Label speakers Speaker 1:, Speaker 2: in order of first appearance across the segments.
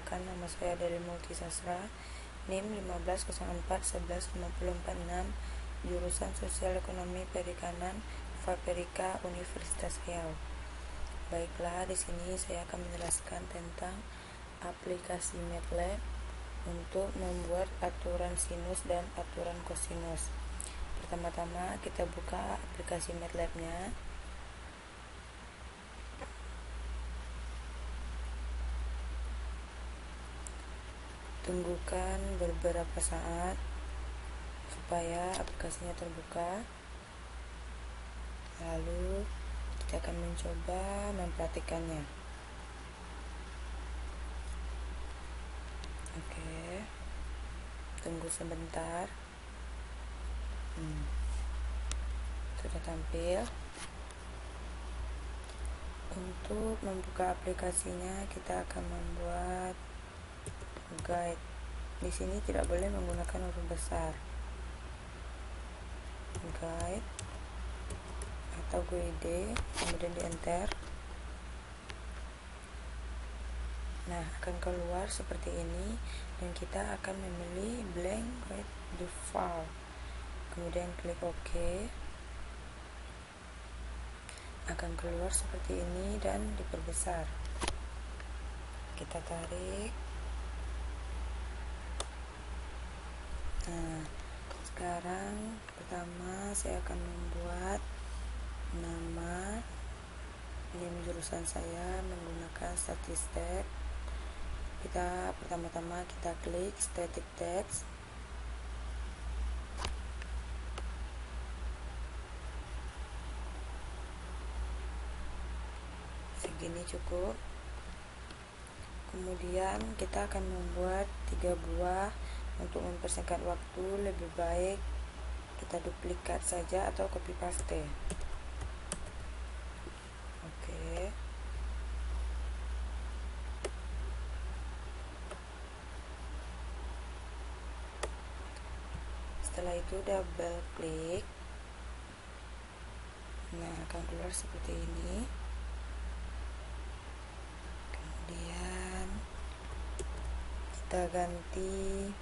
Speaker 1: Perkenalkan, nama saya dari Multisastra, NIM 1504115446, jurusan Sosial Ekonomi Perikanan, Faperika, Universitas Riau. Baiklah, di sini saya akan menjelaskan tentang aplikasi MATLAB untuk membuat aturan sinus dan aturan kosinus. Pertama-tama kita buka aplikasi MATLAB-nya. Tunggukan beberapa saat supaya aplikasinya terbuka. Lalu kita akan mencoba mempraktikkannya. Oke, tunggu sebentar. Sudah tampil. Untuk membuka aplikasinya, kita akan membuat guide. Di sini tidak boleh menggunakan huruf besar. Guide atau GUID, kemudian di enter. Nah, akan keluar seperti ini dan kita akan memilih blank guide default. Kemudian klik OK. Akan keluar seperti ini dan diperbesar. Kita tarik. Nah, sekarang pertama saya akan membuat nama NIM jurusan saya menggunakan statistik. Pertama-tama kita klik static text. Segini cukup. Kemudian kita akan membuat 3 buah. Untuk mempersingkat waktu, lebih baik kita duplikat saja atau copy paste. Oke. Setelah itu double klik. Nah, akan keluar seperti ini. Kemudian kita ganti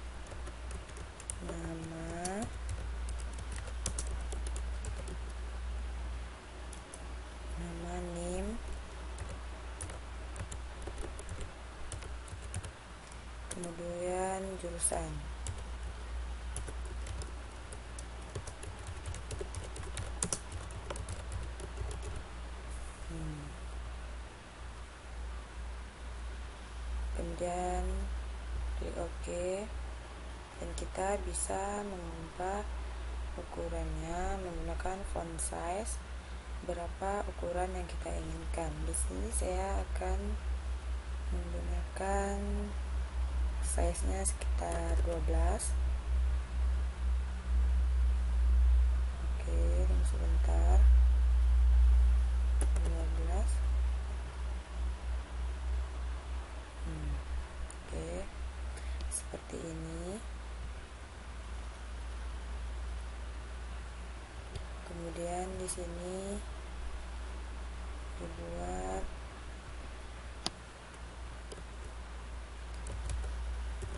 Speaker 1: nama NIM, kemudian jurusan. Kemudian klik OK dan kita bisa mengubah ukurannya menggunakan font size berapa ukuran yang kita inginkan. Di sini saya akan menggunakan size-nya sekitar 12. Oke, tunggu sebentar. 12. Oke, seperti ini. Kemudian di sini dibuat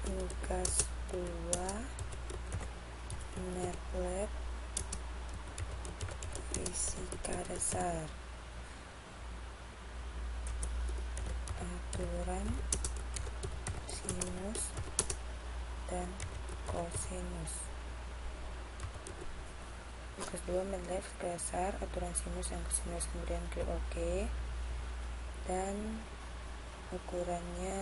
Speaker 1: tugas 2 MATLAB fisika dasar, aturan sinus dan kosinus. Tugas 2 MATLAB dasar, aturan sinus dan kosinus. Kemudian klik OK dan ukurannya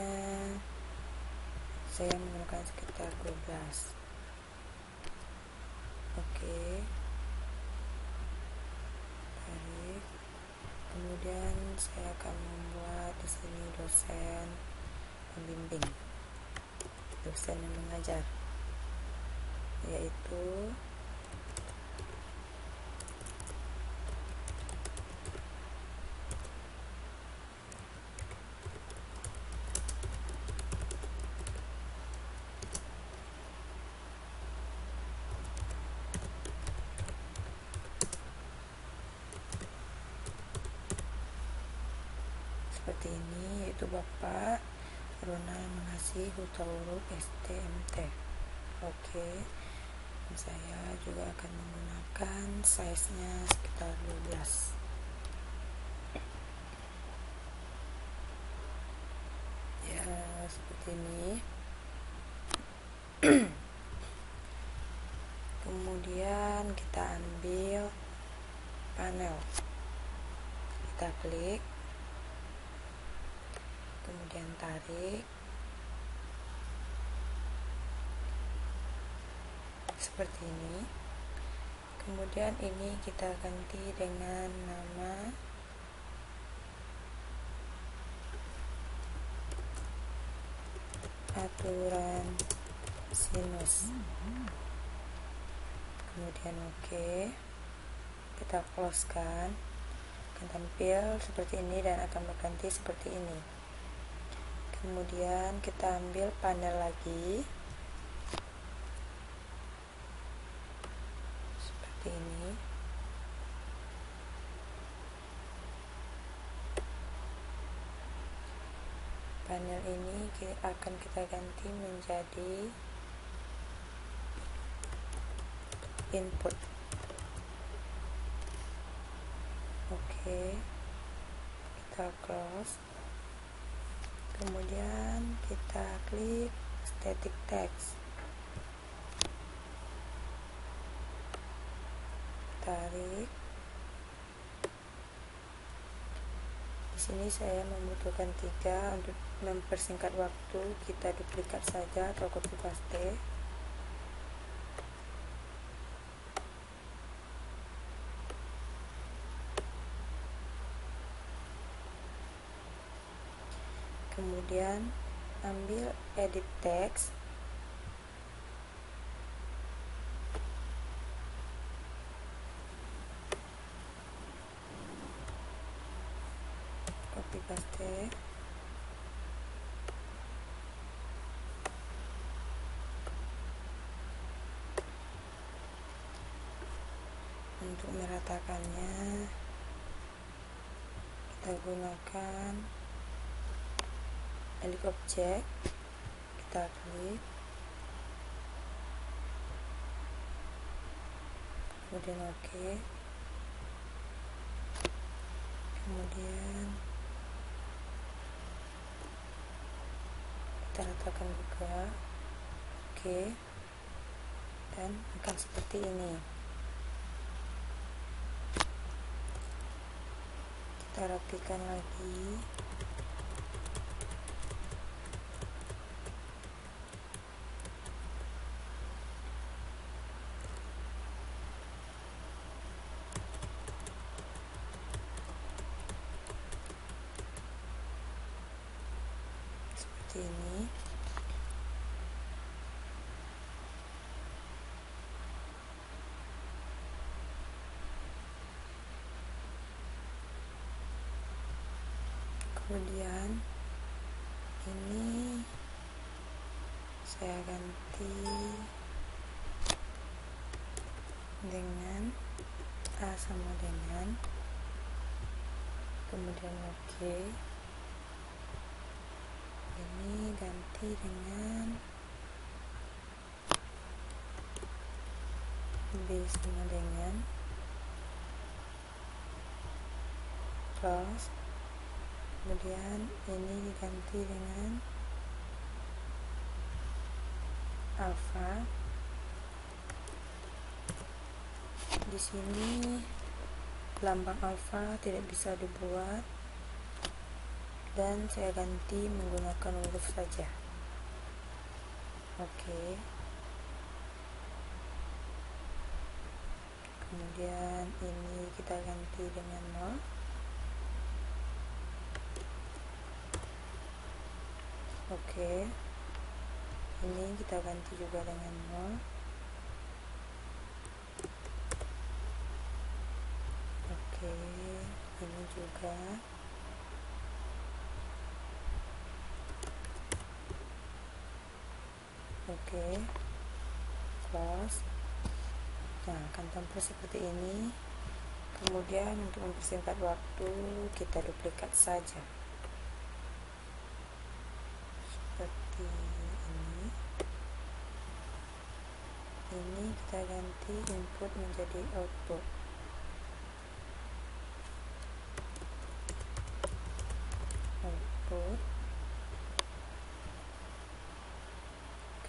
Speaker 1: saya menggunakan sekitar 12. Oke, tarik. Kemudian saya akan membuat di sini dosen pembimbing, dosen yang mengajar, yaitu seperti ini, yaitu Bapak Rona Mangasih huruf STMT. Oke, saya juga akan menggunakan size nya sekitar 12. Ya, seperti ini. Kemudian kita ambil panel, kita klik, kemudian tarik seperti ini. Kemudian ini kita ganti dengan nama aturan sinus. Kemudian oke, kita close kan, akan tampil seperti ini dan akan berganti seperti ini. Kemudian kita ambil panel lagi seperti ini. Panel ini akan kita ganti menjadi input. Oke, kita close, kemudian kita klik static text, tarik. Di sini saya membutuhkan 3 untuk mempersingkat waktu. Kita duplikat saja atau copy paste. Kemudian ambil edit text, copy paste, untuk meratakannya kita gunakan edit object, kita klik, kemudian oke, kemudian kita ratakan juga, oke, dan akan seperti ini. Kita rapikan lagi. Seperti ini. Kemudian ini saya ganti dengan A sama dengan, kemudian oke, ini ganti dengan B sama dengan, close, kemudian ini diganti dengan alpha. Di sini lambang alpha tidak bisa dibuat dan saya ganti menggunakan huruf saja. Oke. Kemudian ini kita ganti dengan 0. Oke. Ini kita ganti juga dengan 0. Oke, ini juga. Oke, close. Nah, akan tampil seperti ini. Kemudian untuk mempersingkat waktu kita duplikat saja ini kita ganti input menjadi output.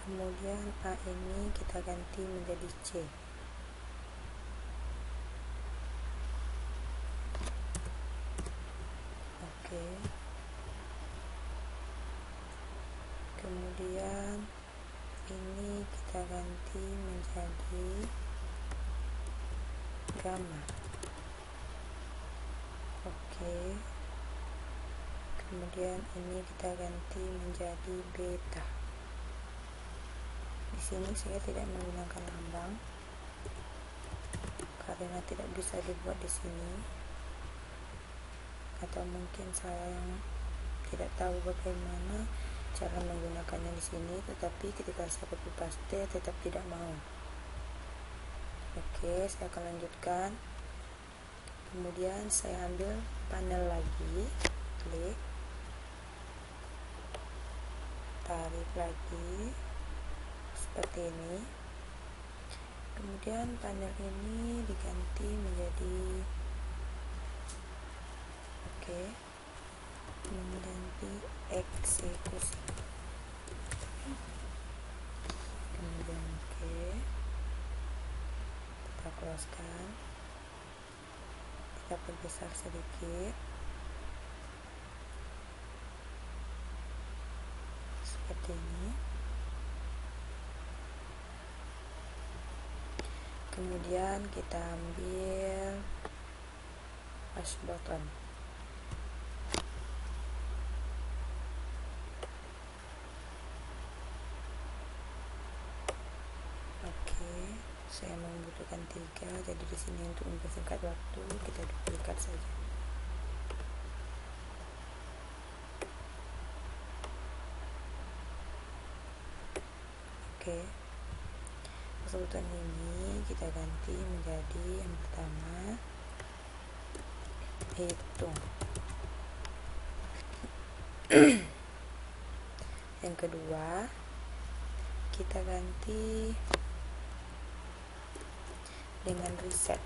Speaker 1: Kemudian A ini kita ganti menjadi C. Oke. Kemudian ini kita ganti menjadi gamma. Oke. Kemudian ini kita ganti menjadi beta. Di sini saya tidak menggunakan lambang karena tidak bisa dibuat di sini, atau mungkin saya yang tidak tahu bagaimana cara menggunakannya di sini, tetapi ketika saya copy paste tetap tidak mau. Oke, saya akan lanjutkan. Kemudian saya ambil panel lagi, klik, tarik lagi seperti ini. Kemudian panel ini diganti menjadi mengganti eksekusi. Kemudian kita closekan, kita perbesar sedikit seperti ini. Kemudian kita ambil push button. Oke, saya membutuhkan 3, jadi di sini untuk mempersingkat waktu kita duplikat saja. Oke, sebutan ini kita ganti menjadi yang pertama hitung, yang kedua kita ganti dengan reset,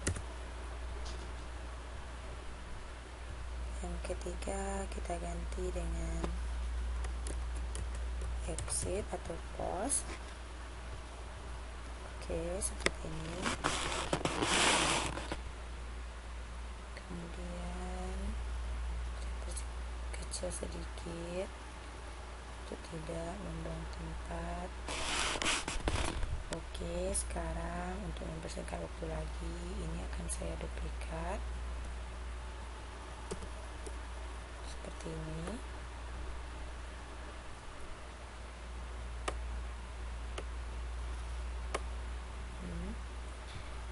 Speaker 1: yang ketiga kita ganti dengan exit atau pause. Oke, seperti ini. Kemudian kecil sedikit untuk tidak membuang tempat. Oke, sekarang untuk mempersingkat waktu lagi, ini akan saya duplikat seperti ini.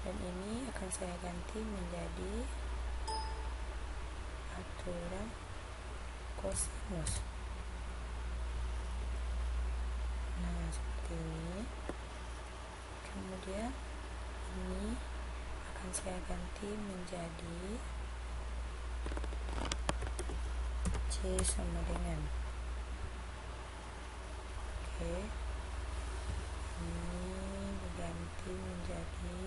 Speaker 1: Dan ini akan saya ganti menjadi aturan kosinus. Nah, seperti ini. Kemudian ini akan saya ganti menjadi C sama dengan. Oke, ini diganti menjadi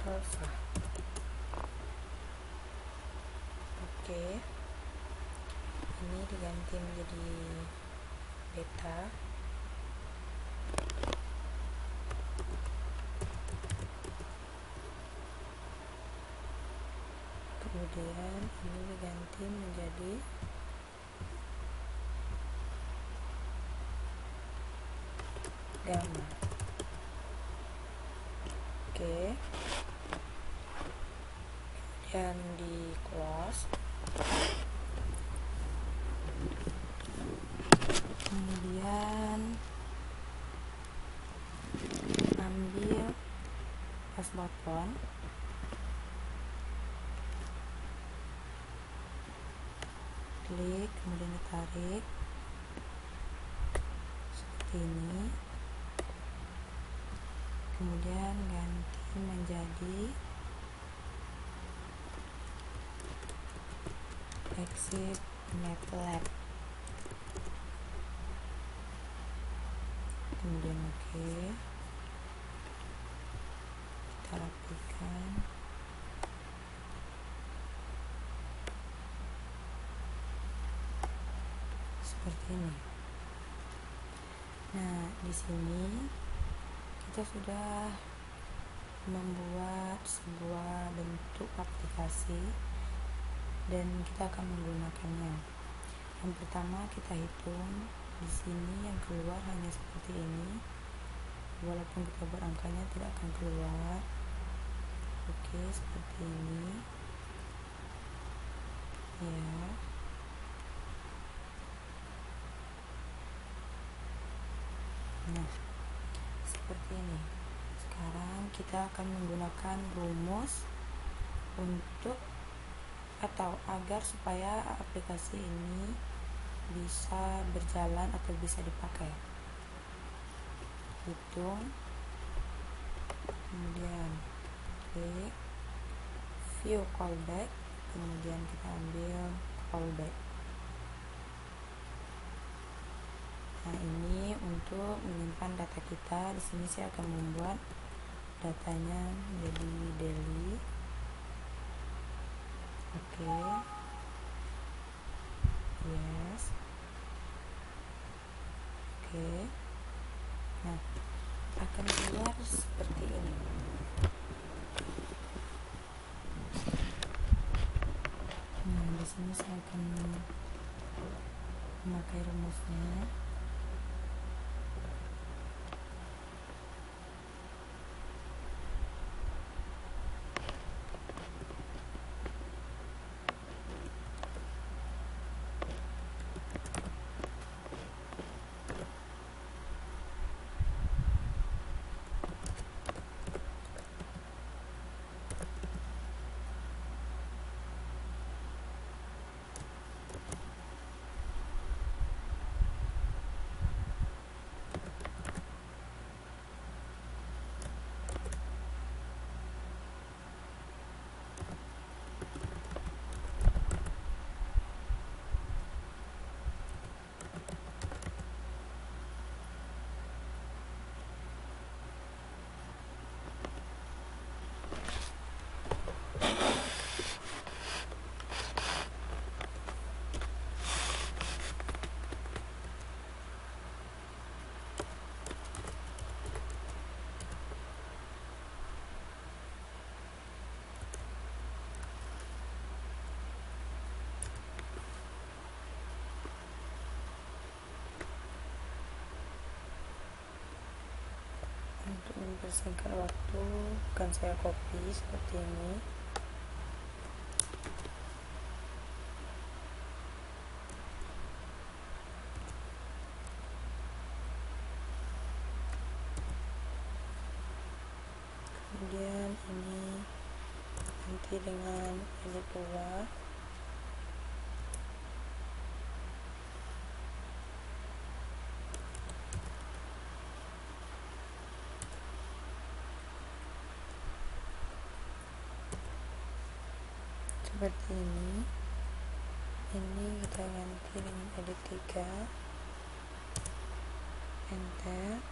Speaker 1: alpha. Oke, ini diganti menjadi beta. Kemudian ini diganti menjadi gamma. Oke, kemudian di close. Kemudian ambil push button, klik, kemudian ditarik seperti ini. Kemudian ganti menjadi exit MATLAB. Kemudian Oke, kita rapikan. Seperti ini. Nah, di sini kita sudah membuat sebuah bentuk aplikasi dan kita akan menggunakannya. Yang pertama kita hitung. Di sini yang keluar hanya seperti ini. Walaupun kita buat angkanya tidak akan keluar. Oke, seperti ini. Ya. Nah, seperti ini. Sekarang kita akan menggunakan rumus untuk atau agar supaya aplikasi ini bisa berjalan atau bisa dipakai. Hitung, kemudian klik view callback, kemudian kita ambil callback. Nah, ini untuk menyimpan data kita. Di sini saya akan membuat datanya menjadi daily. Oke. Yes. Oke. Nah, akan keluar seperti ini. Nah, di sini saya akan memakai rumusnya. Untuk mempersingkat waktu, akan saya copy seperti ini. Kemudian ini ganti dengan edit luar. Seperti ini kita ganti dengan edit 3, enter.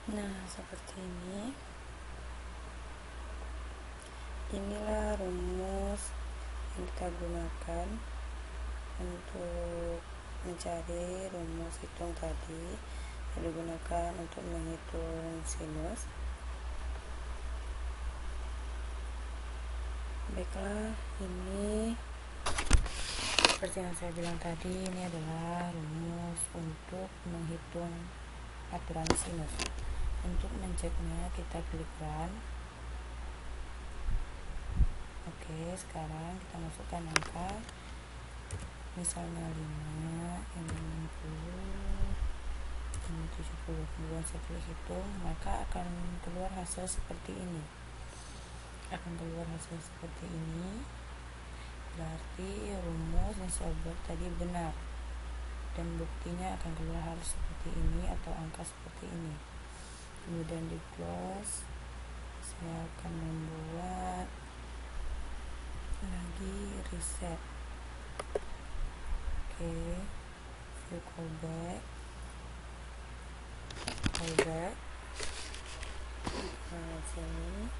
Speaker 1: Nah, seperti ini. Inilah rumus yang kita gunakan untuk mencari rumus hitung tadi yang digunakan untuk menghitung sinus. Baiklah, ini seperti yang saya bilang tadi, ini adalah rumus untuk menghitung aturan sinus. Untuk menceknya kita klik run. Oke, sekarang kita masukkan angka, misalnya 5, ini 60, ini 70. Kemudian saya klik hitung, maka akan keluar hasil seperti ini. Berarti rumus yang saya buat tadi benar, dan buktinya akan keluar hal seperti ini atau angka seperti ini. Kemudian di close, saya akan membuat lagi reset. Oke, view callback. Nah, sini,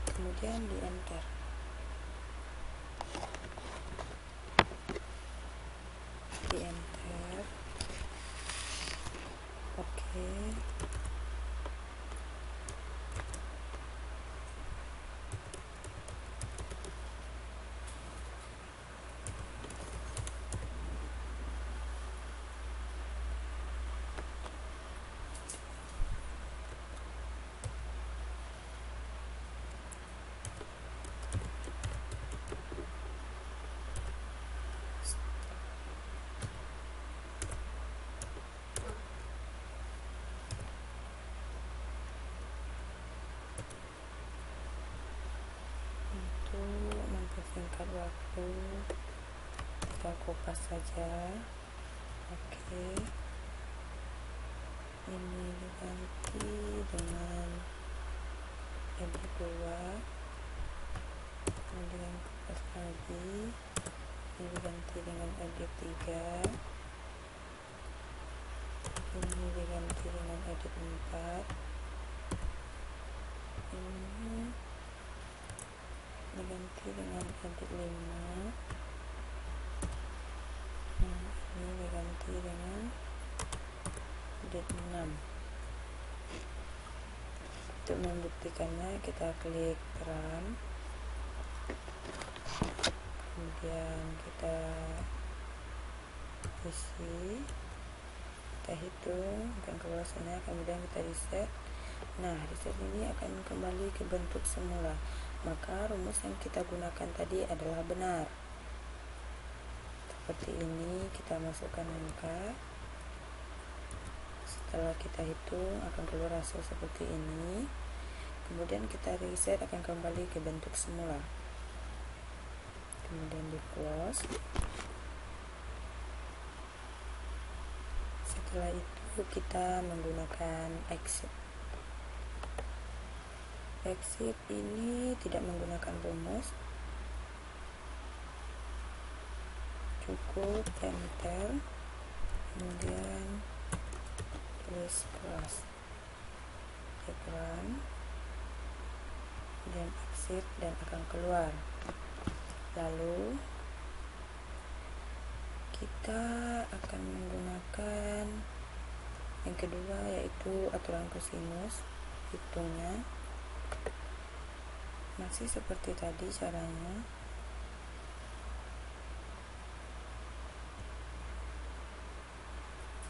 Speaker 1: kemudian di enter. Oke. Untuk mempersingkat waktu, kita kopas saja. Oke, ini diganti dengan edit 2, kemudian kopas lagi, ini diganti dengan edit 3, ini diganti dengan edit 4, ini diganti dengan edit 5, nah ini diganti dengan edit 6. Untuk membuktikannya kita klik run, kemudian kita isi, kita hitung, akan keluar sana, kemudian kita reset. Nah, reset ini akan kembali ke bentuk semula, maka rumus yang kita gunakan tadi adalah benar. Seperti ini, kita masukkan angka, setelah kita hitung akan keluar hasil seperti ini, kemudian kita reset, akan kembali ke bentuk semula, kemudian di close. Setelah itu kita menggunakan exit. Exit ini tidak menggunakan rumus, cukup enter, kemudian tulis plus, run, kemudian exit, dan akan keluar. Lalu kita akan menggunakan yang kedua, yaitu aturan kosinus. Hitungnya masih seperti tadi caranya.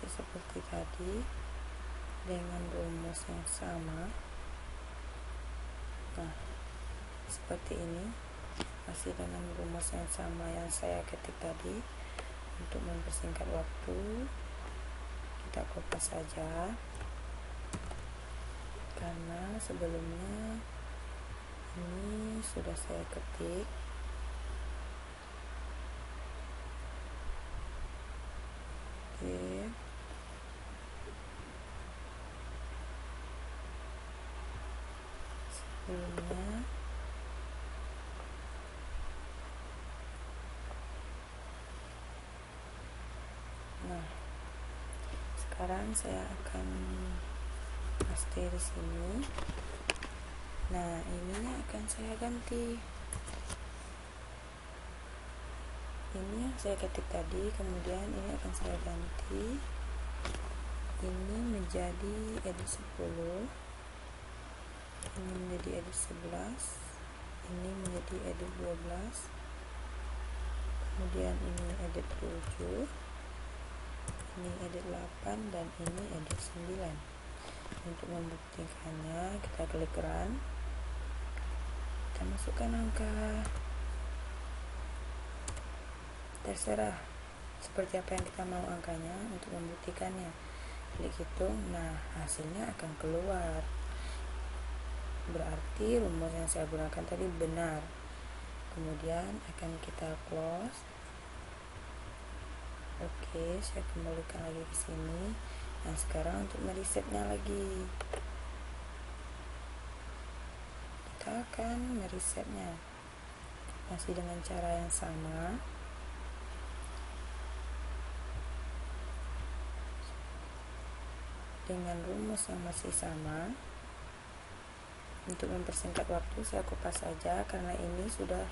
Speaker 1: Seperti tadi dengan rumus yang sama. Nah, seperti ini, masih dengan rumus yang sama yang saya ketik tadi. Untuk mempersingkat waktu, kita kopas saja, karena sebelumnya ini sudah saya ketik. Oke, sebelumnya nah, sekarang saya akan paste di sini. Nah, ininya akan saya ganti. Ini yang saya ketik tadi, kemudian ini akan saya ganti. Ini menjadi edit 10, ini menjadi edit 11, ini menjadi edit 12, kemudian ini edit 7, ini edit 8, dan ini edit 9. Untuk membuktikannya, kita klik run, kita masukkan angka, terserah seperti apa yang kita mau angkanya. Untuk membuktikannya, klik hitung. Nah, hasilnya akan keluar, berarti rumus yang saya gunakan tadi benar. Kemudian akan kita close. Oke, saya kembalikan lagi ke sini. Nah, sekarang untuk meresetnya lagi, kita akan meresetnya masih dengan cara yang sama. Dengan rumus yang masih sama. Untuk mempersingkat waktu, saya kupas saja karena ini sudah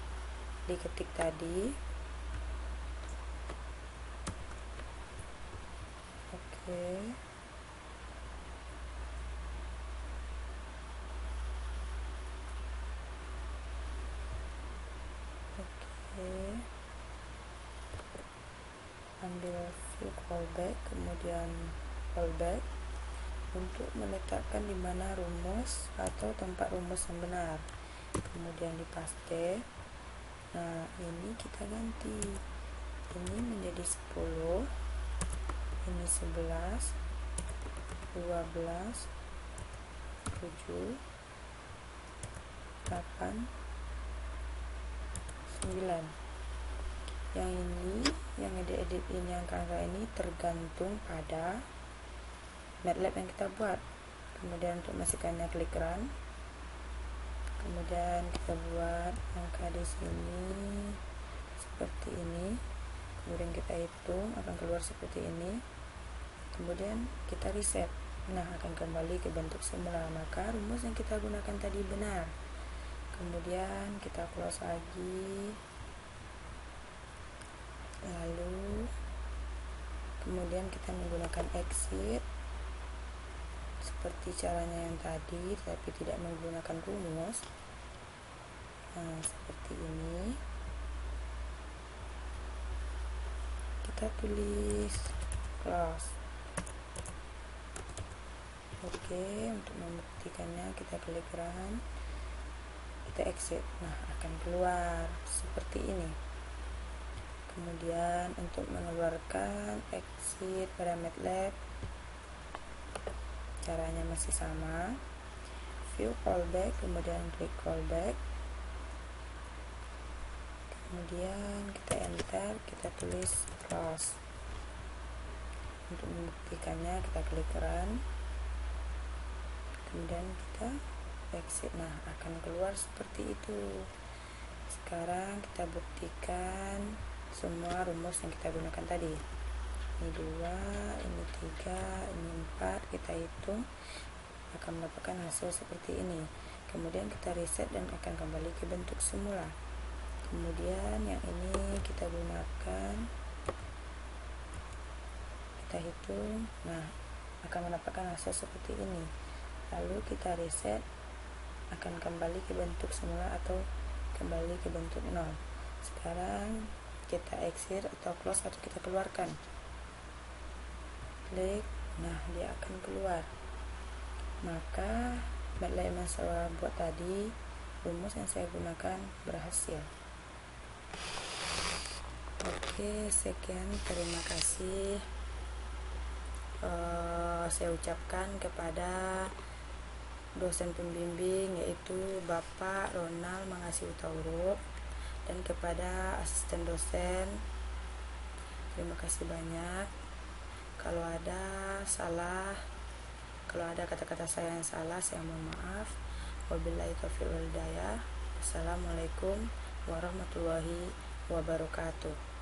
Speaker 1: diketik tadi. Oke. Ambil view callback, kemudian callback untuk meletakkan di mana rumus atau tempat rumus yang benar, kemudian dipaste. Nah, ini kita ganti, ini menjadi 10, ini 11, 12, 7, 8, 9. Yang ini, yang edit ini, angka ini tergantung pada MATLAB yang kita buat. Kemudian untuk masukkannya, klik run. Kemudian kita buat angka di sini seperti ini. Kemudian kita hitung, akan keluar seperti ini. Kemudian kita reset. Nah, akan kembali ke bentuk semula. Maka rumus yang kita gunakan tadi benar. Kemudian kita close lagi. Lalu kemudian kita menggunakan exit seperti caranya yang tadi, tapi tidak menggunakan rumus. Nah, seperti ini. Kita tulis close. Oke, untuk membuktikannya kita klik run, kita exit. Nah, akan keluar seperti ini. Kemudian untuk mengeluarkan exit pada MATLAB, caranya masih sama. View callback, kemudian klik callback. Kemudian kita enter, kita tulis close. Untuk membuktikannya kita klik run. Kemudian kita exit. Nah, akan keluar seperti itu. Sekarang kita buktikan semua rumus yang kita gunakan tadi. Ini 2, ini 3, ini 4. Kita hitung, akan mendapatkan hasil seperti ini. Kemudian kita reset dan akan kembali ke bentuk semula. Kemudian yang ini kita gunakan, kita hitung. Nah, akan mendapatkan hasil seperti ini. Lalu kita reset, akan kembali ke bentuk semula atau kembali ke bentuk 0. Sekarang kita exit atau close atau kita keluarkan. Klik, nah dia akan keluar. Maka MATLAB yang saya buat tadi, rumus yang saya gunakan berhasil. Oke, sekian, terima kasih. Saya ucapkan kepada dosen pembimbing yaitu Bapak Ronald Mangasi Utauruk, dan kepada asisten dosen, terima kasih banyak. Kalau ada salah, kalau ada kata-kata saya yang salah, saya mohon maaf. Wabillahi taufiq wal hidayah. Wassalamualaikum warahmatullahi wabarakatuh.